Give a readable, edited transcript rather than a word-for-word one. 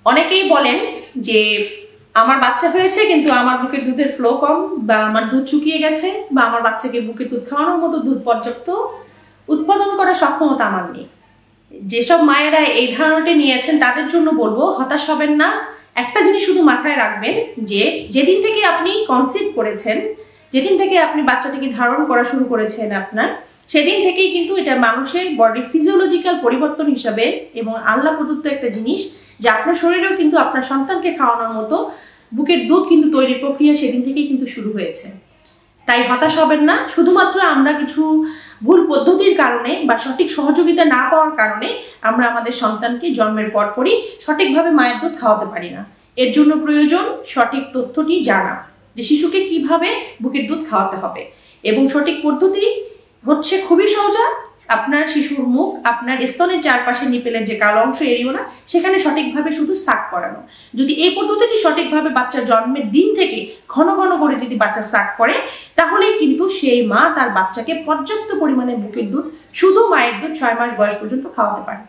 অনেকেই বলেন যে আমার বাচ্চা হয়েছে কিন্তু আমার বুকের দুধের ফ্লো কম, বা আমার দুধ শুকিয়ে গেছে, বা আমার বাচ্চাকে বুকের দুধ খাওয়ানোর মতো দুধ পর্যাপ্ত উৎপাদন করার সক্ষমতা আমার নেই। যেসব মায়েরা এই ধারণাটি নিয়েছেন তাদের জন্য বলবো, হতাশ হবেন না। একটা জিনিস শুধু মাথায় রাখবেন, যে যেদিন থেকে আপনি কনসিভ করেছেন, যেদিন থেকে আপনি বাচ্চাটিকে ধারণ করা শুরু করেছেন আপনার, সেদিন থেকেই কিন্তু এটা মানুষের বডির ফিজিওলজিক্যাল পরিবর্তন হিসাবে এবং আল্লাহ প্রদত্ত একটা জিনিস, যে আপনার শরীরেও কিন্তু আপনার সন্তানকে খাওয়ানোর মতো বুকের দুধ কিন্তু তৈরির প্রক্রিয়া সেদিন থেকেই কিন্তু শুরু হয়েছে। তাই হতাশ হবেন না। শুধুমাত্র আমরা কিছু ভুল পদ্ধতির কারণে বা সঠিক সহযোগিতা না পাওয়ার কারণে আমরা আমাদের সন্তানকে জন্মের পরপরই সঠিকভাবে মায়ের দুধ খাওয়াতে পারি না। এর জন্য প্রয়োজন সঠিক তথ্যটি জানা, যে শিশুকে কিভাবে বুকের দুধ খাওয়াতে হবে। এবং সঠিক পদ্ধতি হচ্ছে খুবই সোজা। আপনার শিশুর মুখ আপনার স্তনের চারপাশে নিপেলের যে কালো অংশ এরিওনা, সেখানে সঠিকভাবে শুধু সাক করানো। যদি এই পদ্ধতিটি সঠিকভাবে বাচ্চা জন্মের দিন থেকে ঘন ঘন করে যদি বাচ্চা সাক করে, তাহলেই কিন্তু সেই মা তার বাচ্চাকে পর্যাপ্ত পরিমাণে বুকের দুধ, শুধু মায়ের দুধ 6 মাস বয়স পর্যন্ত খাওয়াতে পারে।